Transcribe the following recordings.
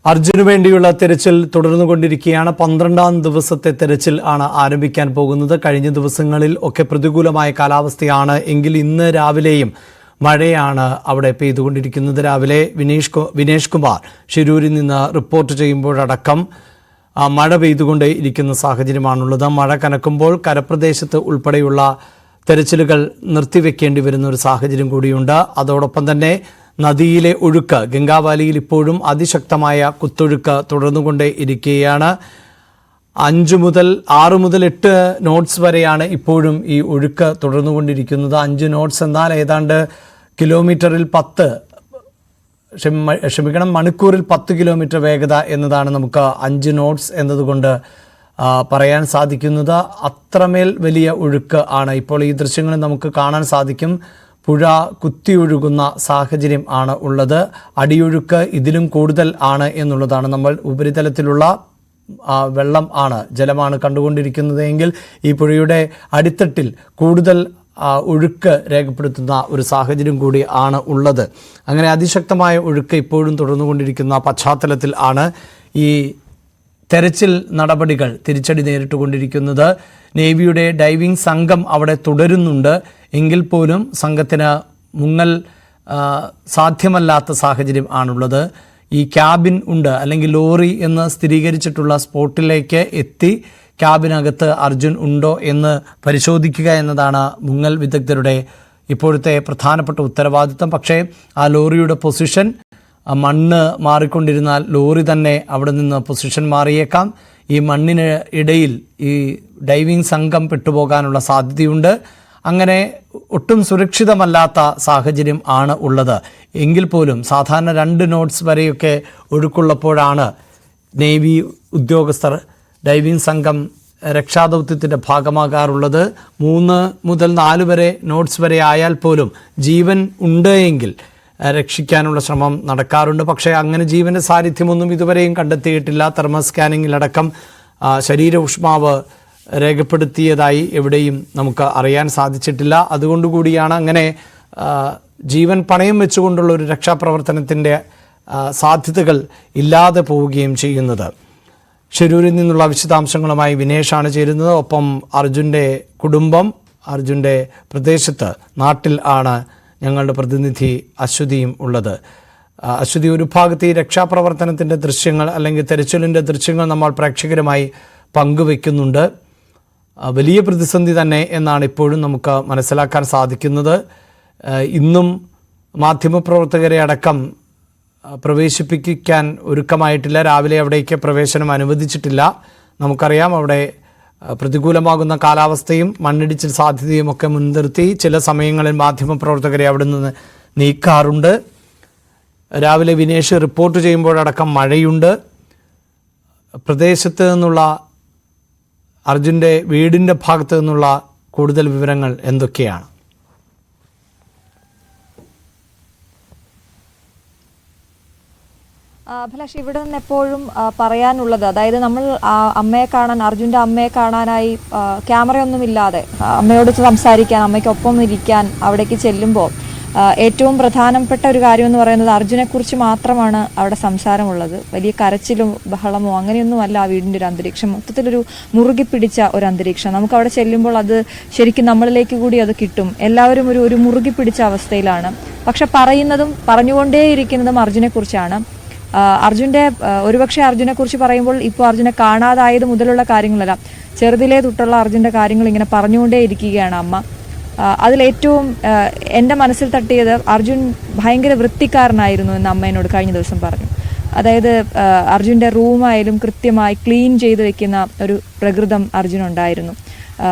അർജുന് വേണ്ടിയുള്ള തെരച്ചിൽ തുടർന്നുകൊണ്ടിരിക്കുകയാണ്. 12ാം ദിവസത്തെ തെരച്ചിൽ ആണ് ആരംഭിക്കാൻ പോകുന്നത്. കഴിഞ്ഞ ദിവസങ്ങളിൽ ഒക്കെ പ്രതികൂലമായ കാലാവസ്ഥയാണ് എങ്കിൽ ഇന്ന് രാവിലെയും മഴയാണ് അവിടെ പെയ്തുകൊണ്ടിരിക്കുന്നത്. രാവിലെ വിനേഷ് കുമാർ ഷിരൂരിൽ നിന്ന് റിപ്പോർട്ട് ചെയ്യുമ്പോഴടക്കം മഴ പെയ്തുകൊണ്ടേ ഇരിക്കുന്ന സാഹചര്യമാണുള്ളത്. മഴ കനക്കുമ്പോൾ കരപ്രദേശത്ത് ഉൾപ്പെടെയുള്ള തെരച്ചിലുകൾ നിർത്തിവെക്കേണ്ടി വരുന്ന ഒരു സാഹചര്യം കൂടിയുണ്ട്. അതോടൊപ്പം തന്നെ നദിയിലെ ഒഴുക്ക് ഗംഗാവാലിയിൽ ഇപ്പോഴും അതിശക്തമായ കുത്തൊഴുക്ക് തുടർന്നുകൊണ്ടേ ഇരിക്കുകയാണ്. 6 മുതൽ 8 നോട്ട്സ് വരെയാണ് ഇപ്പോഴും ഈ ഒഴുക്ക് തുടർന്നുകൊണ്ടിരിക്കുന്നത്. 5 നോട്ട്സ് എന്നാൽ ഏതാണ്ട് കിലോമീറ്ററിൽ 10 മണിക്കൂറിൽ 10 കിലോമീറ്റർ വേഗത എന്നതാണ് നമുക്ക് 5 നോട്ട്സ് എന്നതുകൊണ്ട് പറയാൻ സാധിക്കുന്നത്. അത്രമേൽ വലിയ ഒഴുക്ക് ആണ്. ഇപ്പോൾ ഈ ദൃശ്യങ്ങളിൽ നമുക്ക് കാണാൻ സാധിക്കും. പുഴ കുത്തിയൊഴുകുന്ന സാഹചര്യം ആണ് ഉള്ളത്. അടിയൊഴുക്ക് ഇതിലും കൂടുതൽ ആണ് എന്നുള്ളതാണ്. നമ്മൾ ഉപരിതലത്തിലുള്ള ജലമാണ് കണ്ടുകൊണ്ടിരിക്കുന്നത് എങ്കിൽ ഈ പുഴയുടെ അടിത്തട്ടിൽ കൂടുതൽ ഒഴുക്ക് രേഖപ്പെടുത്തുന്ന ഒരു സാഹചര്യം കൂടി ആണ് ഉള്ളത്. അങ്ങനെ അതിശക്തമായ ഒഴുക്ക് ഇപ്പോഴും തുടർന്നുകൊണ്ടിരിക്കുന്ന പശ്ചാത്തലത്തിൽ ആണ് ഈ തെരച്ചിൽ നടപടികൾ തിരിച്ചടി നേരിട്ടുകൊണ്ടിരിക്കുന്നത്. നേവിയുടെ ഡൈവിംഗ് സംഘം അവിടെ തുടരുന്നുണ്ട് എങ്കിൽ പോലും സംഘത്തിന് മുങ്ങൽ സാധ്യമല്ലാത്ത സാഹചര്യം ആണുള്ളത്. ഈ ക്യാബിൻ ഉണ്ട് അല്ലെങ്കിൽ ലോറി എന്ന് സ്ഥിരീകരിച്ചിട്ടുള്ള സ്പോട്ടിലേക്ക് എത്തി ക്യാബിനകത്ത് അർജുൻ ഉണ്ടോ എന്ന് പരിശോധിക്കുക എന്നതാണ് മുങ്ങൽ വിദഗ്ധരുടെ ഇപ്പോഴത്തെ പ്രധാനപ്പെട്ട ഉത്തരവാദിത്തം. പക്ഷേ ആ ലോറിയുടെ പൊസിഷൻ മണ്ണ് മാറിക്കൊണ്ടിരുന്നാൽ ലോറി തന്നെ അവിടെ നിന്ന് പൊസിഷൻ മാറിയേക്കാം. ഈ മണ്ണിന് ഇടയിൽ ഈ ഡൈവിംഗ് സംഘം പെട്ടുപോകാനുള്ള സാധ്യതയുണ്ട്. അങ്ങനെ ഒട്ടും സുരക്ഷിതമല്ലാത്ത സാഹചര്യം ആണ് ഉള്ളത്. എങ്കിൽ പോലും സാധാരണ 2 നോട്ട്സ് വരെയൊക്കെ ഒഴുക്കുള്ളപ്പോഴാണ് നേവി ഉദ്യോഗസ്ഥർ ഡൈവിംഗ് സംഘം രക്ഷാദൗത്യത്തിൻ്റെ ഭാഗമാകാറുള്ളത്. 3 മുതൽ 4 വരെ നോട്ട്സ് വരെ ആയാൽ പോലും ജീവൻ ഉണ്ട് എങ്കിൽ രക്ഷിക്കാനുള്ള ശ്രമം നടക്കാറുണ്ട്. പക്ഷേ അങ്ങനെ ജീവൻ്റെ സാന്നിധ്യമൊന്നും ഇതുവരെയും കണ്ടെത്തിയിട്ടില്ല. തെർമൽ സ്കാനിങ്ങിലടക്കം ശരീര ഊഷ്മാവ് രേഖപ്പെടുത്തിയതായി എവിടെയും നമുക്ക് അറിയാൻ സാധിച്ചിട്ടില്ല. അതുകൊണ്ടുകൂടിയാണ് അങ്ങനെ ജീവൻ പണയം വെച്ചുകൊണ്ടുള്ള ഒരു രക്ഷാപ്രവർത്തനത്തിൻ്റെ സാധ്യതകൾ ഇല്ലാതെ പോവുകയും ചെയ്യുന്നത്. ഷിരൂരിൽ നിന്നുള്ള വിശദാംശങ്ങളുമായി വിനേഷാണ് ചേരുന്നത്. ഒപ്പം അർജുൻ്റെ കുടുംബം, അർജുൻ്റെ പ്രദേശത്ത് നാട്ടിൽ ആണ് ഞങ്ങളുടെ പ്രതിനിധി അശ്വതിയും ഉള്ളത്. അശ്വതി, ഒരു ഭാഗത്ത് ഈ രക്ഷാപ്രവർത്തനത്തിൻ്റെ ദൃശ്യങ്ങൾ അല്ലെങ്കിൽ തെരച്ചിലിൻ്റെ ദൃശ്യങ്ങൾ നമ്മൾ പ്രേക്ഷകരുമായി പങ്കുവെക്കുന്നുണ്ട്. വലിയ പ്രതിസന്ധി തന്നെ എന്നാണ് ഇപ്പോഴും നമുക്ക് മനസ്സിലാക്കാൻ സാധിക്കുന്നത്. ഇന്നും മാധ്യമപ്രവർത്തകരെ അടക്കം പ്രവേശിപ്പിക്കാൻ ഒരുക്കമായിട്ടില്ല. രാവിലെ അവിടേക്ക് പ്രവേശനം അനുവദിച്ചിട്ടില്ല. നമുക്കറിയാം, അവിടെ പ്രതികൂലമാകുന്ന കാലാവസ്ഥയും മണ്ണിടിച്ചിൽ സാധ്യതയും ഒക്കെ മുൻനിർത്തി ചില സമയങ്ങളിൽ മാധ്യമപ്രവർത്തകരെ അവിടെ നിന്ന് നീക്കാറുണ്ട്. രാവിലെ വിനേഷ് റിപ്പോർട്ട് ചെയ്യുമ്പോഴടക്കം മഴയുണ്ട്. പ്രദേശത്ത് നിന്നുള്ള അർജുൻ്റെ വീടിൻ്റെ ഭാഗത്ത് നിന്നുള്ള കൂടുതൽ വിവരങ്ങൾ എന്തൊക്കെയാണ്? അഭിലാഷ്, ഇവിടെ നിന്ന് എപ്പോഴും പറയാനുള്ളത്, അതായത് നമ്മൾ അമ്മയെ കാണാൻ, അർജുൻ്റെ അമ്മയെ കാണാനായി ക്യാമറയൊന്നുമില്ലാതെ അമ്മയോട് സംസാരിക്കാൻ, അമ്മയ്ക്കൊപ്പം ഇരിക്കാൻ അവിടേക്ക് ചെല്ലുമ്പോൾ ഏറ്റവും പ്രധാനപ്പെട്ട ഒരു കാര്യമെന്ന് പറയുന്നത് അർജുനെക്കുറിച്ച് മാത്രമാണ് അവിടെ സംസാരമുള്ളത്. വലിയ കരച്ചിലും ബഹളമോ അങ്ങനെയൊന്നുമല്ല ആ വീടിൻ്റെ ഒരു അന്തരീക്ഷം. മൊത്തത്തിലൊരു മുറുകി പിടിച്ച ഒരു അന്തരീക്ഷം. നമുക്ക് അവിടെ ചെല്ലുമ്പോൾ അത് ശരിക്കും നമ്മളിലേക്ക് കൂടി അത് കിട്ടും. എല്ലാവരും ഒരു മുറുകി പിടിച്ച അവസ്ഥയിലാണ്. പക്ഷെ പറഞ്ഞുകൊണ്ടേയിരിക്കുന്നതും അർജുനെക്കുറിച്ചാണ്. ഒരുപക്ഷെ അർജുനെക്കുറിച്ച് പറയുമ്പോൾ ഇപ്പോൾ അർജുനെ കാണാതായത് മുതലുള്ള കാര്യങ്ങളല്ല, ചെറുതിലേ തൊട്ടുള്ള അർജുൻ്റെ കാര്യങ്ങൾ ഇങ്ങനെ പറഞ്ഞുകൊണ്ടേ ഇരിക്കുകയാണ് അമ്മ. അതിലേറ്റവും എൻ്റെ മനസ്സിൽ തട്ടിയത് അർജുൻ ഭയങ്കര വൃത്തിക്കാരനായിരുന്നു എന്ന് അമ്മ എന്നോട് കഴിഞ്ഞ ദിവസം പറഞ്ഞു. അതായത് അർജുൻ്റെ റൂമായാലും കൃത്യമായി ക്ലീൻ ചെയ്ത് വെക്കുന്ന ഒരു പ്രകൃതം അർജുനുണ്ടായിരുന്നു.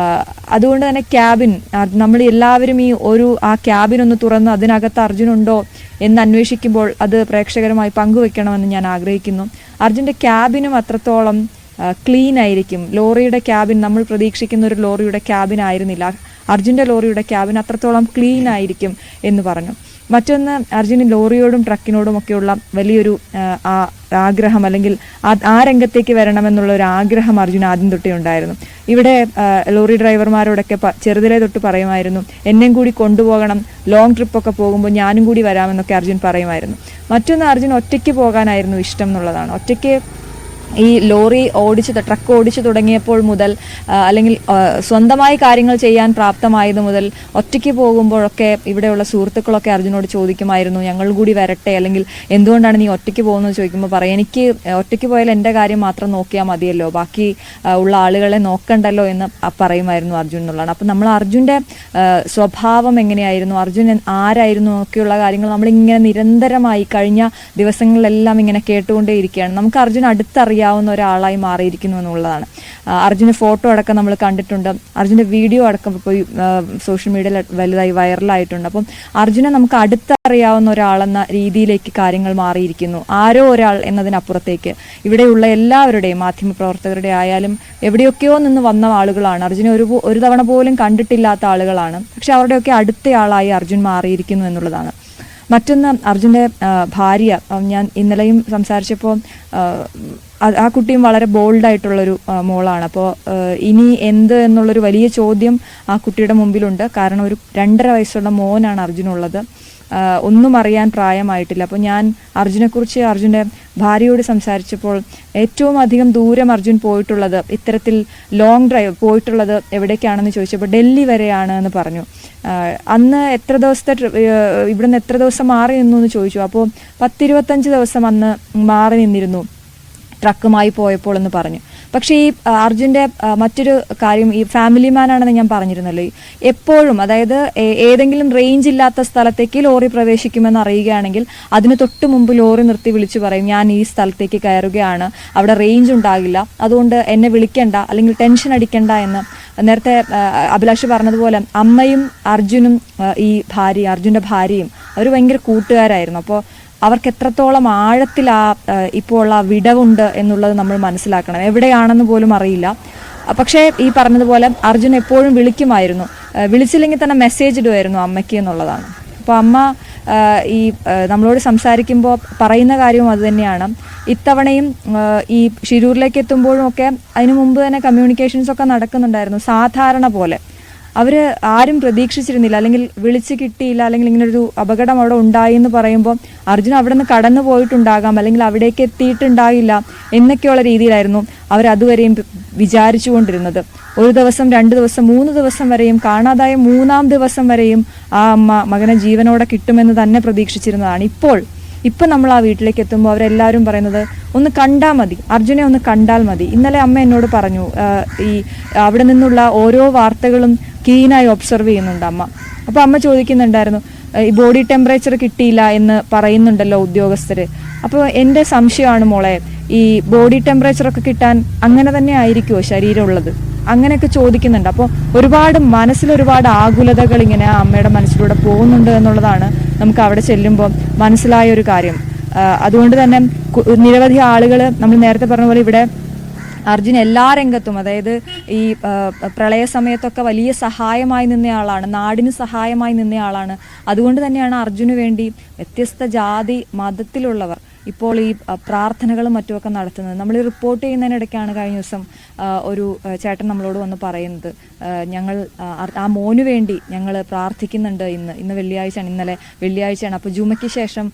അതുകൊണ്ട് തന്നെ ക്യാബിൻ, നമ്മൾ എല്ലാവരും ആ ക്യാബിൻ ഒന്ന് തുറന്ന് അതിനകത്ത് അർജുനുണ്ടോ എന്ന് അന്വേഷിക്കുമ്പോൾ അത് പ്രേക്ഷകരുമായി പങ്കുവെക്കണമെന്ന് ഞാൻ ആഗ്രഹിക്കുന്നു. അർജുൻ്റെ ക്യാബിനും അത്രത്തോളം ക്ലീൻ ആയിരിക്കും. ലോറിയുടെ ക്യാബിൻ, നമ്മൾ പ്രതീക്ഷിക്കുന്ന ഒരു ലോറിയുടെ ക്യാബിൻ ആയിരുന്നില്ല. അർജുൻ്റെ ലോറിയുടെ ക്യാബിൻ അത്രത്തോളം ക്ലീൻ ആയിരിക്കും എന്ന് പറഞ്ഞു. മറ്റൊന്ന് അർജുന് ലോറിയോടും ട്രക്കിനോടും ഒക്കെയുള്ള വലിയൊരു ആഗ്രഹം, അല്ലെങ്കിൽ ആ രംഗത്തേക്ക് വരണമെന്നുള്ള ഒരു ആഗ്രഹം അർജുൻ ആദ്യം തൊട്ടേ ഉണ്ടായിരുന്നു. ഇവിടെ ലോറി ഡ്രൈവർമാരോടൊക്കെ ചെറുതിലേ തൊട്ട് പറയുമായിരുന്നു, എന്നെയും കൂടി കൊണ്ടുപോകണം, ലോങ് ട്രിപ്പൊക്കെ പോകുമ്പോൾ ഞാനും കൂടി വരാമെന്നൊക്കെ അർജുൻ പറയുമായിരുന്നു. മറ്റൊന്ന് അർജുൻ ഒറ്റയ്ക്ക് പോകാനായിരുന്നു ഇഷ്ടം എന്നുള്ളതാണ്. ഒറ്റയ്ക്ക് ഈ ലോറി ട്രക്ക് ഓടിച്ചു തുടങ്ങിയപ്പോൾ മുതൽ, അല്ലെങ്കിൽ സ്വന്തമായി കാര്യങ്ങൾ ചെയ്യാൻ പ്രാപ്തമായത് മുതൽ ഒറ്റയ്ക്ക് പോകുമ്പോഴൊക്കെ ഇവിടെയുള്ള സുഹൃത്തുക്കളൊക്കെ അർജുനോട് ചോദിക്കുമായിരുന്നു, ഞങ്ങൾ കൂടി വരട്ടെ, അല്ലെങ്കിൽ എന്തുകൊണ്ടാണ് നീ ഒറ്റയ്ക്ക് പോകുന്നത് ചോദിക്കുമ്പോൾ പറയും, എനിക്ക് ഒറ്റയ്ക്ക് പോയാൽ എൻ്റെ കാര്യം മാത്രം നോക്കിയാൽ മതിയല്ലോ, ബാക്കി ഉള്ള ആളുകളെ നോക്കണ്ടല്ലോ എന്ന് പറയുമായിരുന്നു അർജുൻ എന്നുള്ളതാണ്. അപ്പം നമ്മൾ അർജുൻ്റെ സ്വഭാവം എങ്ങനെയായിരുന്നു, അർജുൻ ആരായിരുന്നു ഒക്കെയുള്ള കാര്യങ്ങൾ നമ്മളിങ്ങനെ നിരന്തരമായി കഴിഞ്ഞ ദിവസങ്ങളിലെല്ലാം ഇങ്ങനെ കേട്ടുകൊണ്ടേയിരിക്കുകയാണ്. നമുക്ക് അർജുൻ അടുത്തറിയാവുന്ന ഒരാളായി മാറിയിരിക്കുന്നു എന്നുള്ളതാണ്. അർജുന് ഫോട്ടോ അടക്കം നമ്മൾ കണ്ടിട്ടുണ്ട്, അർജുൻ്റെ വീഡിയോ അടക്കം ഇപ്പോൾ സോഷ്യൽ മീഡിയയിൽ വലുതായി വൈറലായിട്ടുണ്ട്. അപ്പം അർജുനെ നമുക്ക് അടുത്തറിയാവുന്ന ഒരാളെന്ന രീതിയിലേക്ക് കാര്യങ്ങൾ മാറിയിരിക്കുന്നു. ആരോ ഒരാൾ എന്നതിനപ്പുറത്തേക്ക് ഇവിടെയുള്ള എല്ലാവരുടെയും, മാധ്യമപ്രവർത്തകരുടെ ആയാലും എവിടെയൊക്കെയോ നിന്ന് വന്ന ആളുകളാണ്. അർജുനെ ഒരു തവണ പോലും കണ്ടിട്ടില്ലാത്ത ആളുകളാണ്. പക്ഷെ അവരുടെയൊക്കെ അടുത്തയാളായി അർജുൻ മാറിയിരിക്കുന്നു എന്നുള്ളതാണ്. മറ്റൊന്ന് അർജുൻ്റെ ഭാര്യ, ഞാൻ ഇന്നലെയും സംസാരിച്ചപ്പോൾ ആ കുട്ടിയും വളരെ ബോൾഡായിട്ടുള്ളൊരു മോളാണ്. അപ്പോൾ ഇനി എന്ത് എന്നുള്ളൊരു വലിയ ചോദ്യം ആ കുട്ടിയുടെ മുമ്പിലുണ്ട്. കാരണം ഒരു 2.5 വയസ്സുള്ള മോനാണ് അർജുനുള്ളത്. ഒന്നും അറിയാൻ പ്രായമായിട്ടില്ല. അപ്പോൾ ഞാൻ അർജുനെക്കുറിച്ച് അർജുൻ്റെ ഭാര്യയോട് സംസാരിച്ചപ്പോൾ ഏറ്റവും അധികം ദൂരം അർജുൻ പോയിട്ടുള്ളത്, ഇത്തരത്തിൽ ലോങ് ഡ്രൈവ് പോയിട്ടുള്ളത് എവിടേക്കാണെന്ന് ചോദിച്ചപ്പോൾ ഡൽഹി വരെയാണ് എന്ന് പറഞ്ഞു. അന്ന് എത്ര ദിവസത്തെ ഇവിടുന്ന് എത്ര ദിവസം മാറി നിന്നു എന്ന് ചോദിച്ചു. അപ്പോൾ 10-25 ദിവസം അന്ന് മാറി നിന്നിരുന്നു ട്രക്കുമായി പോയപ്പോൾ എന്ന് പറഞ്ഞു. പക്ഷേ ഈ അർജുൻ്റെ മറ്റൊരു കാര്യം, ഈ ഫാമിലി മാൻ ആണെന്ന് ഞാൻ പറഞ്ഞിരുന്നല്ലോ, എപ്പോഴും, അതായത് ഏതെങ്കിലും റേഞ്ച് ഇല്ലാത്ത സ്ഥലത്തേക്ക് ലോറി പ്രവേശിക്കുമെന്ന് അറിയുകയാണെങ്കിൽ അതിന് തൊട്ട് മുമ്പ് ലോറി നിർത്തി വിളിച്ചു പറയും, ഞാൻ ഈ സ്ഥലത്തേക്ക് കയറുകയാണ്, അവിടെ റേഞ്ച് ഉണ്ടാകില്ല, അതുകൊണ്ട് എന്നെ വിളിക്കണ്ട, അല്ലെങ്കിൽ ടെൻഷൻ അടിക്കണ്ട എന്ന്. നേരത്തെ അഭിലാഷ് പറഞ്ഞതുപോലെ അമ്മയും അർജുനും ഈ അർജുൻ്റെ ഭാര്യയും അവർ ഭയങ്കര കൂട്ടുകാരായിരുന്നു. അപ്പോൾ അവർക്ക് എത്രത്തോളം ആഴത്തിൽ ഇപ്പോൾ ഉള്ള വിടവുണ്ട് എന്നുള്ളത് നമ്മൾ മനസ്സിലാക്കണം. എവിടെയാണെന്ന് പോലും അറിയില്ല. പക്ഷേ ഈ പറഞ്ഞതുപോലെ അർജുൻ എപ്പോഴും വിളിക്കുമായിരുന്നു, വിളിച്ചില്ലെങ്കിൽ തന്നെ മെസ്സേജ് ഇടുമായിരുന്നു അമ്മയ്ക്ക് എന്നുള്ളതാണ്. അപ്പോൾ അമ്മ ഈ നമ്മളോട് സംസാരിക്കുമ്പോൾ പറയുന്ന കാര്യവും അതുതന്നെയാണ്. ഇത്തവണയും ഈ ഷിരൂരിലേക്ക് എത്തുമ്പോഴും ഒക്കെ അതിനു മുമ്പ് തന്നെ കമ്മ്യൂണിക്കേഷൻസ് ഒക്കെ നടക്കുന്നുണ്ടായിരുന്നു സാധാരണ പോലെ. അവർ ആരും പ്രതീക്ഷിച്ചിരുന്നില്ല, അല്ലെങ്കിൽ വിളിച്ച് കിട്ടിയില്ല, അല്ലെങ്കിൽ ഇങ്ങനൊരു അപകടം അവിടെ ഉണ്ടായി എന്ന് പറയുമ്പോൾ അർജുൻ അവിടെ നിന്ന് കടന്നു പോയിട്ടുണ്ടാകാം, അല്ലെങ്കിൽ അവിടേക്ക് എത്തിയിട്ടുണ്ടാകില്ല എന്നൊക്കെയുള്ള രീതിയിലായിരുന്നു അവരതുവരെയും വിചാരിച്ചു കൊണ്ടിരുന്നത്. 1 ദിവസം, 2 ദിവസം, 3 ദിവസം വരെയും, കാണാതായ 3-ാം ദിവസം വരെയും ആ അമ്മ മകനെ ജീവനോടെ കിട്ടുമെന്ന് തന്നെ പ്രതീക്ഷിച്ചിരുന്നതാണ്. ഇപ്പം നമ്മൾ ആ വീട്ടിലേക്ക് എത്തുമ്പോൾ അവരെല്ലാവരും പറയുന്നത്, ഒന്ന് കണ്ടാൽ മതി, അർജുനെ ഒന്ന് കണ്ടാൽ മതി. ഇന്നലെ അമ്മ എന്നോട് പറഞ്ഞു, ഈ അവിടെ നിന്നുള്ള ഓരോ വാർത്തകളും കീനായി ഒബ്സർവ് ചെയ്യുന്നുണ്ട് അമ്മ. അപ്പോൾ അമ്മ ചോദിക്കുന്നുണ്ടായിരുന്നു, ഈ ബോഡി ടെമ്പറേച്ചർ കിട്ടിയില്ല എന്ന് പറയുന്നുണ്ടല്ലോ ഉദ്യോഗസ്ഥർ. അപ്പോൾ എൻ്റെ സംശയമാണ് മോളെ, ഈ ബോഡി ടെമ്പറേച്ചറൊക്കെ കിട്ടാൻ അങ്ങനെ തന്നെ ആയിരിക്കുമോ ശരീരമുള്ളത്? അങ്ങനെയൊക്കെ ചോദിക്കുന്നുണ്ട്. അപ്പോൾ മനസ്സിലൊരുപാട് ആകുലതകൾ ഇങ്ങനെ ആ അമ്മയുടെ മനസ്സിലൂടെ പോകുന്നുണ്ട് എന്നുള്ളതാണ് നമുക്ക് അവിടെ ചെല്ലുമ്പോൾ മനസ്സിലായ ഒരു കാര്യം. അതുകൊണ്ട് തന്നെ നിരവധി ആളുകൾ, നമ്മൾ നേരത്തെ പറഞ്ഞ പോലെ ഇവിടെ അർജുൻ എല്ലാ രംഗത്തും, അതായത് ഈ പ്രളയ സമയത്തൊക്കെ വലിയ സഹായമായി നിന്നയാളാണ്, നാടിന് സഹായമായി നിന്നയാളാണ്. അതുകൊണ്ട് തന്നെയാണ് അർജുന് വേണ്ടി വ്യത്യസ്ത ജാതി മതത്തിലുള്ളവർ ഇപ്പോൾ ഈ പ്രാർത്ഥനകളും മറ്റുമൊക്കെ നടത്തുന്നത്. നമ്മൾ റിപ്പോർട്ട് ചെയ്യുന്നതിനിടയ്ക്കാണ് കഴിഞ്ഞ ദിവസം ഒരു ചേട്ടൻ നമ്മളോട് വന്ന് പറയുന്നത്, ഞങ്ങൾ ആ മോന് വേണ്ടി ഞങ്ങൾ പ്രാർത്ഥിക്കുന്നുണ്ട്. ഇന്ന് വെള്ളിയാഴ്ചയാണ്, ഇന്നലെ വെള്ളിയാഴ്ചയാണ്, അപ്പോൾ ജുമയ്ക്ക് ശേഷം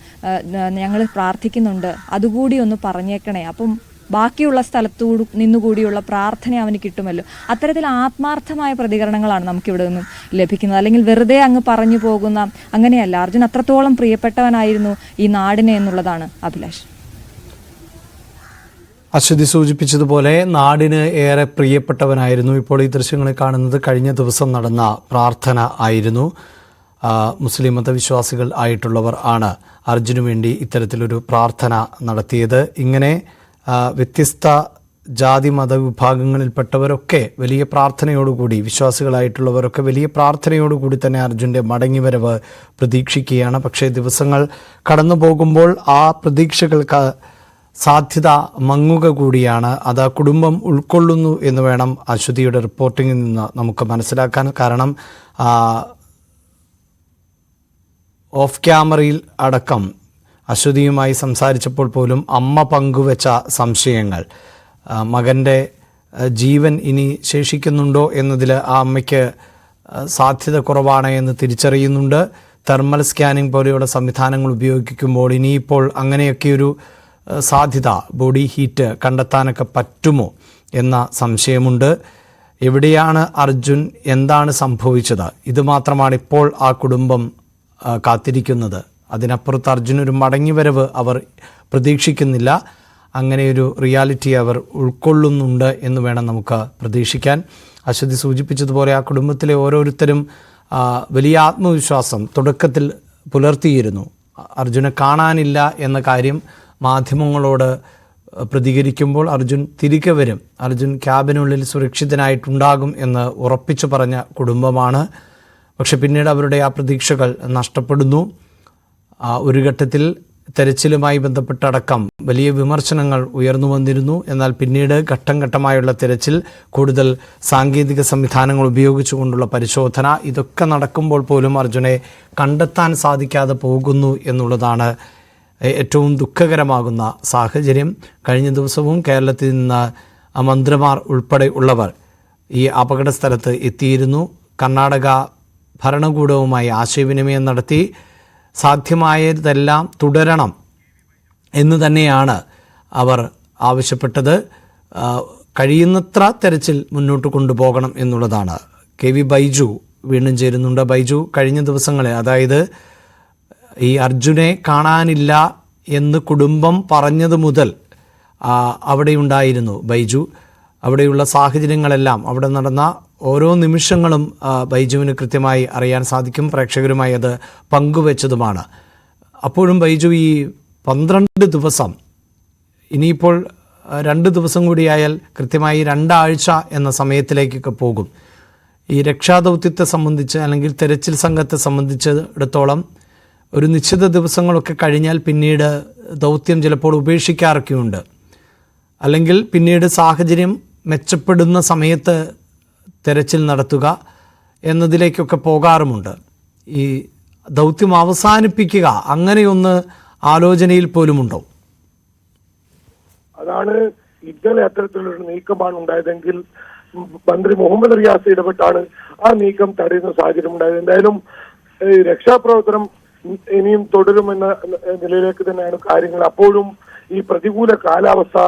ഞങ്ങൾ പ്രാർത്ഥിക്കുന്നുണ്ട്, അതുകൂടി ഒന്ന് പറഞ്ഞേക്കണേ, അപ്പം ബാക്കിയുള്ള സ്ഥലത്തു നിന്നുകൂടിയുള്ള പ്രാർത്ഥന അവന് കിട്ടുമല്ലോ. അത്തരത്തിൽ ആത്മാർത്ഥമായ പ്രതികരണങ്ങളാണ് നമുക്കിവിടെ നിന്നും ലഭിക്കുന്നത്. അല്ലെങ്കിൽ വെറുതെ അങ്ങ് പറഞ്ഞു പോകുന്ന അങ്ങനെയല്ല. അർജുൻ അത്രത്തോളം പ്രിയപ്പെട്ടവനായിരുന്നു ഈ നാടിനെ എന്നുള്ളതാണ് അഭിലാഷ്. അശ്വതി സൂചിപ്പിച്ചതുപോലെ നാടിന് ഏറെ പ്രിയപ്പെട്ടവനായിരുന്നു. ഇപ്പോൾ ഈ ദൃശ്യങ്ങളിൽ കാണുന്നത് കഴിഞ്ഞ ദിവസം നടന്ന പ്രാർത്ഥന ആയിരുന്നു. മുസ്ലിം മതവിശ്വാസികൾ ആയിട്ടുള്ളവർ ആണ് അർജുനു വേണ്ടി ഇത്തരത്തിലൊരു പ്രാർത്ഥന നടത്തിയത്. ഇങ്ങനെ വ്യത്യസ്ത ജാതി മത വിഭാഗങ്ങളിൽപ്പെട്ടവരൊക്കെ വലിയ പ്രാർത്ഥനയോടുകൂടി, വിശ്വാസികളായിട്ടുള്ളവരൊക്കെ വലിയ പ്രാർത്ഥനയോടുകൂടി തന്നെ അർജുൻ്റെ മടങ്ങിവരവ് പ്രതീക്ഷിക്കുകയാണ്. പക്ഷേ ദിവസങ്ങൾ കടന്നു പോകുമ്പോൾ ആ പ്രതീക്ഷകൾക്ക് സാധ്യത മങ്ങുക കൂടിയാണ്. അത് കുടുംബം ഉൾക്കൊള്ളുന്നു എന്ന് വേണം അശ്വതിയുടെ റിപ്പോർട്ടിങ്ങിൽ നിന്ന് നമുക്ക് മനസ്സിലാക്കാൻ. കാരണം ഓഫ് ക്യാമറയിൽ അടക്കം അശ്വതിയുമായി സംസാരിച്ചപ്പോൾ പോലും അമ്മ പങ്കുവച്ച സംശയങ്ങൾ, മകൻ്റെ ജീവൻ ഇനി ശേഷിക്കുന്നുണ്ടോ എന്നതിൽ ആ അമ്മയ്ക്ക് സാധ്യത കുറവാണ് എന്ന് തിരിച്ചറിയുന്നുണ്ട്. തെർമൽ സ്കാനിംഗ് പോലെയുള്ള സംവിധാനങ്ങൾ ഉപയോഗിക്കുമ്പോൾ ഇനിയിപ്പോൾ അങ്ങനെയൊക്കെയൊരു സാധ്യത, ബോഡി ഹീറ്റ് കണ്ടെത്താനൊക്കെ പറ്റുമോ എന്ന സംശയമുണ്ട്. എവിടെയാണ് അർജുൻ, എന്താണ് സംഭവിച്ചത്, ഇത് മാത്രമാണ് ഇപ്പോൾ ആ കുടുംബം കാത്തിരിക്കുന്നത്. അതിനപ്പുറത്ത് അർജുനൊരു മടങ്ങിവരവ് അവർ പ്രതീക്ഷിക്കുന്നില്ല. അങ്ങനെയൊരു റിയാലിറ്റി അവർ ഉൾക്കൊള്ളുന്നുണ്ട് എന്ന് വേണം നമുക്ക് പ്രതീക്ഷിക്കാൻ. അശ്വതി സൂചിപ്പിച്ചതുപോലെ ആ കുടുംബത്തിലെ ഓരോരുത്തരും വലിയ ആത്മവിശ്വാസം തുടക്കത്തിൽ പുലർത്തിയിരുന്നു. അർജുനെ കാണാനില്ല എന്ന കാര്യം മാധ്യമങ്ങളോട് പ്രതികരിക്കുമ്പോൾ അർജുൻ തിരികെ വരും, അർജുൻ ക്യാബിനുള്ളിൽ സുരക്ഷിതനായിട്ടുണ്ടാകും എന്ന് ഉറപ്പിച്ചു പറഞ്ഞ കുടുംബമാണ്. പക്ഷെ പിന്നീട് അവരുടെ ആ പ്രതീക്ഷകൾ നഷ്ടപ്പെടുന്നു. ഒരു ഘട്ടത്തിൽ തെരച്ചിലുമായി ബന്ധപ്പെട്ടടക്കം വലിയ വിമർശനങ്ങൾ ഉയർന്നു വന്നിരുന്നു. എന്നാൽ പിന്നീട് ഘട്ടം ഘട്ടമായുള്ള തെരച്ചിൽ, കൂടുതൽ സാങ്കേതിക സംവിധാനങ്ങൾ ഉപയോഗിച്ചുകൊണ്ടുള്ള പരിശോധന, ഇതൊക്കെ നടക്കുമ്പോൾ പോലും അർജുനെ കണ്ടെത്താൻ സാധിക്കാതെ പോകുന്നു എന്നുള്ളതാണ് ഏറ്റവും ദുഃഖകരമാകുന്ന സാഹചര്യം. കഴിഞ്ഞ ദിവസവും കേരളത്തിൽ നിന്ന് മന്ത്രിമാർ ഉൾപ്പെടെ ഉള്ളവർ ഈ അപകട സ്ഥലത്ത് എത്തിയിരുന്നു. കർണാടക ഭരണകൂടവുമായി ആശയവിനിമയം നടത്തി സാധ്യമായതെല്ലാം തുടരണം എന്ന് തന്നെയാണ് അവർ ആവശ്യപ്പെട്ടത്. കഴിയുന്നത്ര തെരച്ചിൽ മുന്നോട്ട് കൊണ്ടുപോകണം എന്നുള്ളതാണ്. KV ബൈജു വീണ്ടും ചേരുന്നുണ്ട്. ബൈജു, കഴിഞ്ഞ ദിവസങ്ങളിൽ, അതായത് ഈ അർജുനെ കാണാനില്ല എന്ന് കുടുംബം പറഞ്ഞത് മുതൽ അവിടെയുണ്ടായിരുന്നു ബൈജു. അവിടെയുള്ള സാഹചര്യങ്ങളെല്ലാം, അവിടെ നടന്ന ഓരോ നിമിഷങ്ങളും ബൈജുവിന് കൃത്യമായി അറിയാൻ സാധിക്കും. പ്രേക്ഷകരുമായി അത് പങ്കുവെച്ചതുമാണ്. അപ്പോഴും ബൈജു ഈ 12 ദിവസം, ഇനിയിപ്പോൾ 2 ദിവസം കൂടിയായാൽ കൃത്യമായി 2 ആഴ്ച എന്ന സമയത്തിലേക്കൊക്കെ പോകും. ഈ രക്ഷാദൗത്യത്തെ സംബന്ധിച്ച് അല്ലെങ്കിൽ തെരച്ചിൽ സംഘത്തെ സംബന്ധിച്ചിടത്തോളം ഒരു നിശ്ചിത ദിവസങ്ങളൊക്കെ കഴിഞ്ഞാൽ പിന്നീട് ദൗത്യം ചിലപ്പോൾ ഉപേക്ഷിക്കാറൊക്കെയുണ്ട്. അല്ലെങ്കിൽ പിന്നീട് സാഹചര്യം മെച്ചപ്പെടുന്ന സമയത്ത് തെരച്ചിൽ നടത്തുക എന്നതിലേക്കൊക്കെ പോകാറുമുണ്ട്. ഈ ദൗത്യം അവസാനിപ്പിക്കുക, അങ്ങനെയൊന്ന് ആലോചനയിൽ പോലുമുണ്ടോ? അതാണ് ഇന്നലെ അത്തരത്തിലൊരു നീക്കമാണ് ഉണ്ടായതെങ്കിൽ മന്ത്രി മുഹമ്മദ് റിയാസ് ഇടപെട്ടാണ് ആ നീക്കം തടയുന്ന സാഹചര്യം ഉണ്ടായത്. എന്തായാലും രക്ഷാപ്രവർത്തനം ഇനിയും തുടരുമെന്ന നിലയിലേക്ക് തന്നെയാണ് കാര്യങ്ങൾ. അപ്പോഴും ഈ പ്രതികൂല കാലാവസ്ഥ,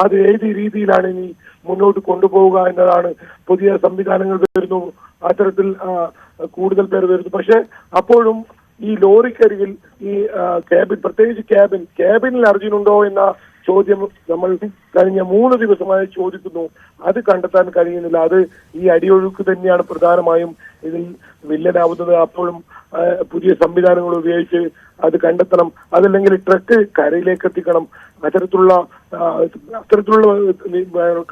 അത് ഏത് രീതിയിലാണ് ഇനി മുന്നോട്ട് കൊണ്ടുപോവുക എന്നതാണ്. പുതിയ സംവിധാനങ്ങൾ വരുന്നു, അത്തരത്തിൽ കൂടുതൽ പേർ വരുന്നു. പക്ഷെ അപ്പോഴും ഈ ലോറിക്കരികിൽ ഈ ക്യാബിൻ, പ്രത്യേകിച്ച് ക്യാബിനിൽ അർജുനുണ്ടോ എന്ന ചോദ്യം നമ്മൾ കഴിഞ്ഞ 3 ദിവസമായി ചോദിക്കുന്നു. അത് കണ്ടെത്താൻ കഴിയുന്നില്ല. അത് ഈ അടിയൊഴുക്ക് തന്നെയാണ് പ്രധാനമായും ഇതിൽ വില്ലനാവുന്നത്. അപ്പോഴും പുതിയ സംവിധാനങ്ങൾ ഉപയോഗിച്ച് അത് കണ്ടെത്തണം. അതല്ലെങ്കിൽ ട്രക്ക് കരയിലേക്ക് എത്തിക്കണം. അത്തരത്തിലുള്ള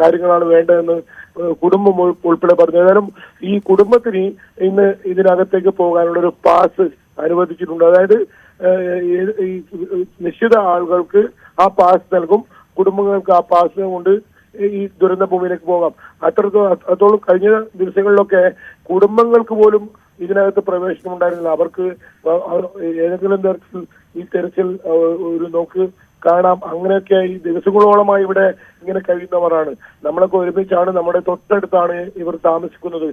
കാര്യങ്ങളാണ് വേണ്ടതെന്ന് കുടുംബം ഉൾപ്പെടെ പറഞ്ഞു. ഏതായാലും ഈ കുടുംബത്തിന് ഇന്ന് ഇതിനകത്തേക്ക് പോകാനുള്ള ഒരു പാസ് അനുവദിച്ചിട്ടുണ്ട്. അതായത് ഈ നിശ്ചിത ആളുകൾക്ക് ആ പാസ് നൽകും, കുടുംബങ്ങൾക്ക് ആ പാസ് കൊണ്ട് ഈ ദുരന്ത ഭൂമിയിലേക്ക് പോകാം. അത്രത്തോളം കഴിഞ്ഞ ദിവസങ്ങളിലൊക്കെ കുടുംബങ്ങൾക്ക് പോലും ഇതിനകത്ത് പ്രവേശനം ഉണ്ടായിരുന്നില്ല. അവർക്ക് ഏതെങ്കിലും തരത്തിൽ ഈ തെരച്ചിൽ ഒരു നോക്ക് കാണാം. അങ്ങനെയൊക്കെ ഈ ദിവസങ്ങളോളമായി ഇവിടെ ഇങ്ങനെ കഴിയുന്നവരാണ്. നമ്മളൊക്കെ ഒരുമിച്ചാണ്, നമ്മുടെ തൊട്ടടുത്താണ് ഇവർ താമസിക്കുന്നത്.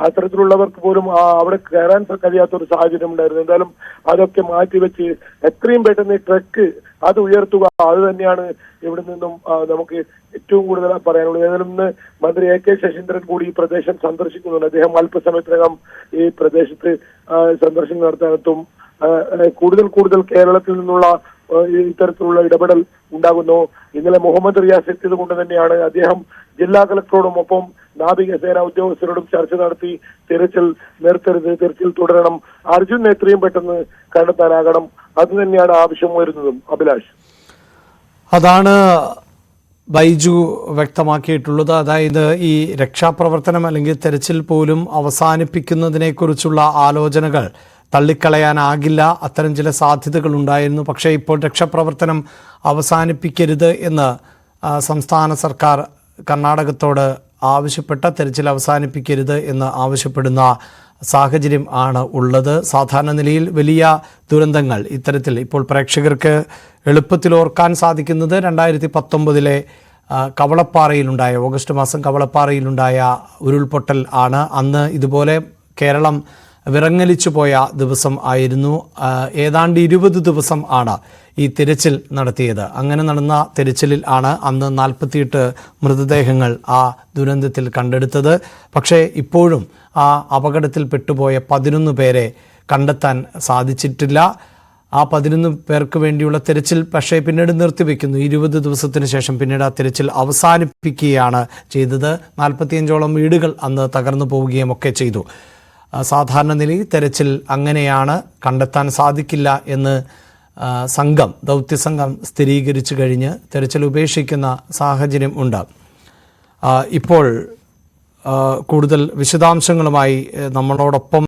അത്തരത്തിലുള്ളവർക്ക് പോലും അവിടെ കയറാൻ കഴിയാത്തൊരു സാഹചര്യം ഉണ്ടായിരുന്നു. എന്തായാലും അതൊക്കെ മാറ്റിവെച്ച് എത്രയും പെട്ടെന്ന് ട്രക്ക് അത് ഉയർത്തുക, അത് തന്നെയാണ് ഇവിടെ നിന്നും നമുക്ക് ഏറ്റവും കൂടുതൽ പറയാനുള്ളത്. ഏതായാലും ഇന്ന് മന്ത്രി AK ശശീന്ദ്രൻ കൂടി ഈ പ്രദേശം സന്ദർശിക്കുന്നുണ്ട്. അദ്ദേഹം അല്പസമയത്തിനകം ഈ പ്രദേശത്ത് സന്ദർശനം നടത്താനെത്തും. കൂടുതൽ കേരളത്തിൽ നിന്നുള്ള ഇത്തരത്തിലുള്ള ഇടപെടൽ ഉണ്ടാകുന്നു. ഇന്നലെ മുഹമ്മദ് റിയാസ് എത്തിയത് കൊണ്ട് തന്നെയാണ് അദ്ദേഹം ജില്ലാ കളക്ടറോടും ഒപ്പം നാവികസേന ഉദ്യോഗസ്ഥരോടും ചർച്ച നടത്തി തിരച്ചിൽ നിർത്തരുത്, തിരച്ചിൽ തുടരണം, അർജുൻ എത്രയും പെട്ടെന്ന് കണ്ടെത്താനാകണം, അത് തന്നെയാണ് ആവശ്യം വരുന്നതും. അഭിലാഷ്, അതാണ് ബൈജു വ്യക്തമാക്കിയിട്ടുള്ളത്. അതായത് ഈ രക്ഷാപ്രവർത്തനം അല്ലെങ്കിൽ തെരച്ചിൽ പോലും അവസാനിപ്പിക്കുന്നതിനെക്കുറിച്ചുള്ള ആലോചനകൾ തള്ളിക്കളയാനാകില്ല. അത്തരം ചില സാധ്യതകൾ ഉണ്ടായിരുന്നു. പക്ഷേ ഇപ്പോൾ രക്ഷാപ്രവർത്തനം അവസാനിപ്പിക്കരുത് എന്ന് സംസ്ഥാന സർക്കാർ കർണാടകത്തോട് ആവശ്യപ്പെട്ട തെരച്ചിൽ അവസാനിപ്പിക്കരുത് എന്ന് ആവശ്യപ്പെടുന്ന സാഹചര്യം ആണ് ഉള്ളത്. സാധാരണ നിലയിൽ വലിയ ദുരന്തങ്ങൾ ഇത്തരത്തിൽ ഇപ്പോൾ പ്രേക്ഷകർക്ക് എളുപ്പത്തിൽ ഓർക്കാൻ സാധിക്കുന്നത് 2019 കവളപ്പാറയിലുണ്ടായ ഓഗസ്റ്റ് മാസം കവളപ്പാറയിലുണ്ടായ ഉരുൾപൊട്ടൽ ആണ്. അന്ന് ഇതുപോലെ കേരളം വിറങ്ങലിച്ചു പോയ ദിവസം ആയിരുന്നു. ഏതാണ്ട് 20 ദിവസം ആണ് ഈ തിരച്ചിൽ നടത്തിയത്. അങ്ങനെ നടന്ന തിരച്ചിലിൽ ആണ് അന്ന് 48 മൃതദേഹങ്ങൾ ആ ദുരന്തത്തിൽ കണ്ടെടുത്തത്. പക്ഷേ ഇപ്പോഴും ആ അപകടത്തിൽ പെട്ടുപോയ 11 പേരെ കണ്ടെത്താൻ സാധിച്ചിട്ടില്ല. ആ 11 പേർക്ക് വേണ്ടിയുള്ള തിരച്ചിൽ പക്ഷേ പിന്നീട് നിർത്തിവെക്കുന്നു. 20 ദിവസത്തിന് ശേഷം പിന്നീട് ആ തിരച്ചിൽ അവസാനിപ്പിക്കുകയാണ് ചെയ്തത്. 45ഓളം വീടുകൾ അന്ന് തകർന്നു പോവുകയും ഒക്കെ ചെയ്തു. സാധാരണ നിലയിൽ തെരച്ചിൽ അങ്ങനെയാണ്, കണ്ടെത്താൻ സാധിക്കില്ല എന്ന് ദൗത്യസംഘം സ്ഥിരീകരിച്ചു കഴിഞ്ഞ് തെരച്ചിൽ ഉപേക്ഷിക്കുന്ന സാഹചര്യം ഉണ്ട്. ഇപ്പോൾ കൂടുതൽ വിശദാംശങ്ങളുമായി നമ്മളോടൊപ്പം